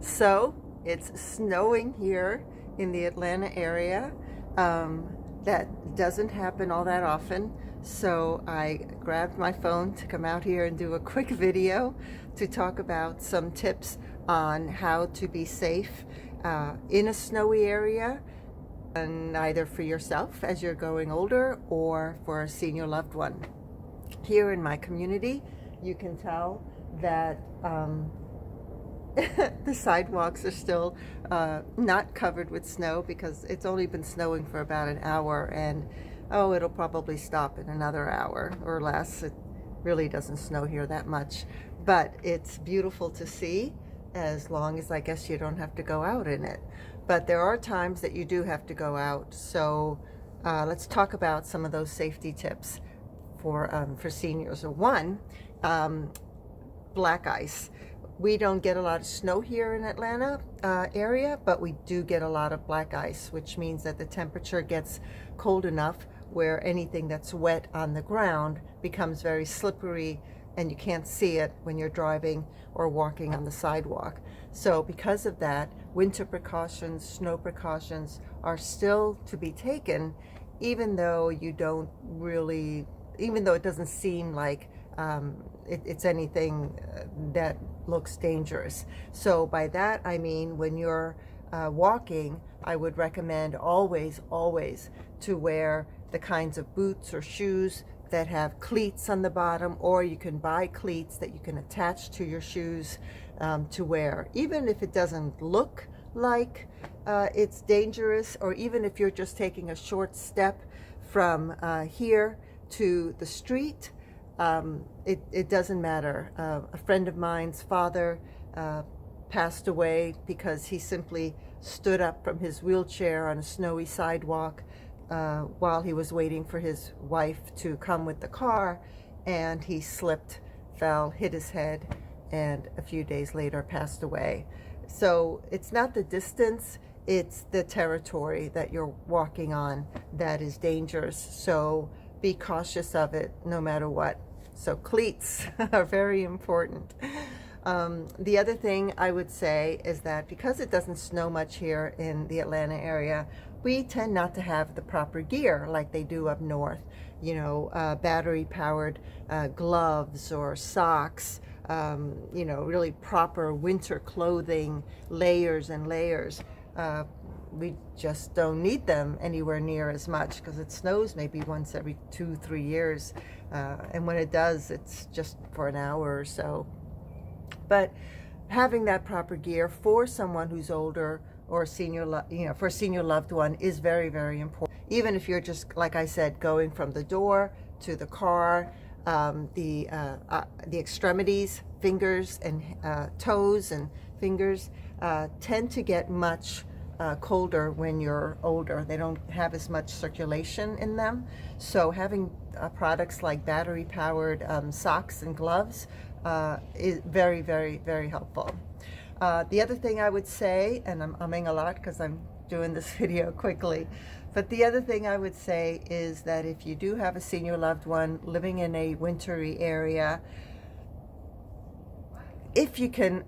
So it's snowing here in the Atlanta area. That doesn't happen all that often. So I grabbed my phone to come out here and do a quick video to talk about some tips on how to be safe in a snowy area, and either for yourself as you're growing older or for a senior loved one. Here in my community, you can tell that the sidewalks are still not covered with snow because it's only been snowing for about an hour, and it'll probably stop in another hour or less. It really doesn't snow here that much, but it's beautiful to see as long as I guess you don't have to go out in it. But there are times that you do have to go out, so let's talk about some of those safety tips for seniors. One, black ice. We don't get a lot of snow here in Atlanta area, but we do get a lot of black ice, which means that the temperature gets cold enough where anything that's wet on the ground becomes very slippery and you can't see it when you're driving or walking on the sidewalk. So because of that, winter precautions, snow precautions are still to be taken, even though you don't really, even though it doesn't seem like it's anything that looks dangerous. So by that I mean, when you're walking, I would recommend always to wear the kinds of boots or shoes that have cleats on the bottom, or you can buy cleats that you can attach to your shoes to wear, even if it doesn't look like it's dangerous, or even if you're just taking a short step from here to the street. It doesn't matter. A friend of mine's father passed away because he simply stood up from his wheelchair on a snowy sidewalk while he was waiting for his wife to come with the car, and he slipped, fell, hit his head, and a few days later passed away. So it's not the distance, it's the territory that you're walking on that is dangerous. So be cautious of it no matter what. So cleats are very important. The other thing I would say is that because it doesn't snow much here in the Atlanta area, we tend not to have the proper gear like they do up north. You know, battery powered gloves or socks, you know, really proper winter clothing, layers and layers. We just don't need them anywhere near as much because it snows maybe once every 2-3 years, and when it does, it's just for an hour or so. But having that proper gear for someone who's older or senior, you know, for a senior loved one is very important. Even if you're just, like I said, going from the door to the car, the extremities, fingers and toes and fingers tend to get much colder when you're older. They don't have as much circulation in them. So having products like battery powered socks and gloves is very helpful. The other thing I would say, and I'm umming a lot because I'm doing this video quickly, but the other thing I would say is that if you do have a senior loved one living in a wintry area, if you can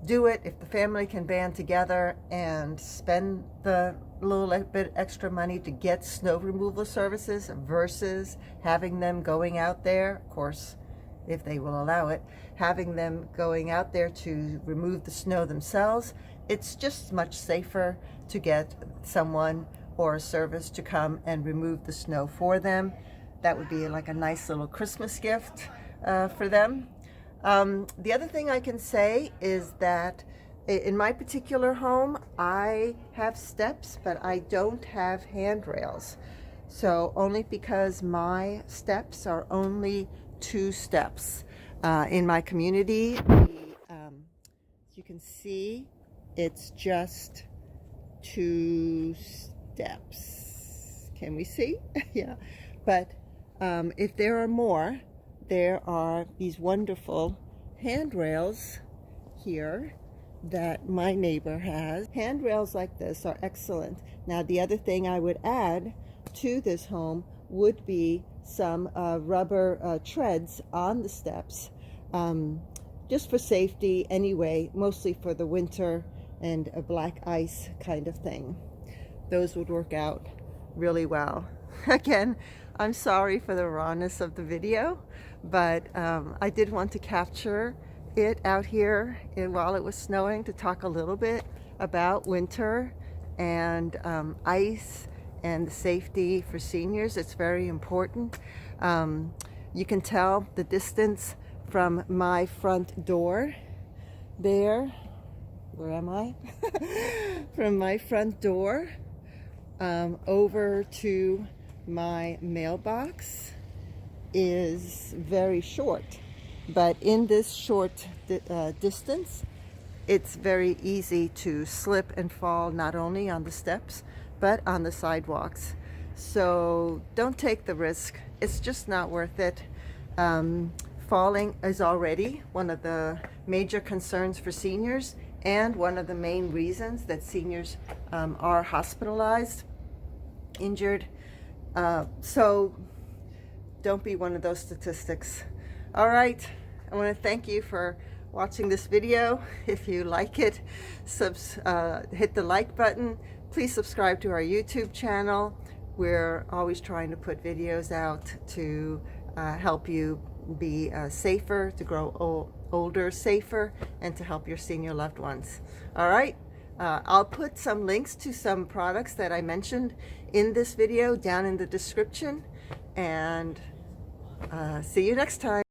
do it, if the family can band together and spend the little bit extra money to get snow removal services versus having them going out there, of course, if they will allow it, having them going out there to remove the snow themselves, it's just much safer to get someone or a service to come and remove the snow for them. That would be like a nice little Christmas gift for them. The other thing I can say is that in my particular home, I have steps, but I don't have handrails. So only because my steps are only 2 steps. In my community, you can see it's just 2 steps. Can we see? Yeah. But if there are more, there are these wonderful handrails here that my neighbor has. Handrails like this are excellent. Now, the other thing I would add to this home would be some rubber treads on the steps just for safety anyway, mostly for the winter and a black ice kind of thing. Those would work out really well. Again, I'm sorry for the rawness of the video, but I did want to capture it out here while it was snowing to talk a little bit about winter and ice and the safety for seniors. It's very important. You can tell the distance from my front door there. Where am I? From my front door over to my mailbox is very short, but in this short distance, it's very easy to slip and fall, not only on the steps but on the sidewalks. So don't take the risk. It's just not worth it. Falling is already one of the major concerns for seniors and one of the main reasons that seniors are hospitalized, injured. So don't be one of those statistics. All right, I want to thank you for watching this video. If you like it, hit the like button. Please subscribe to our YouTube channel. We're always trying to put videos out to help you be safer, to grow older safer, and to help your senior loved ones. All right, I'll put some links to some products that I mentioned in this video down in the description, and see you next time.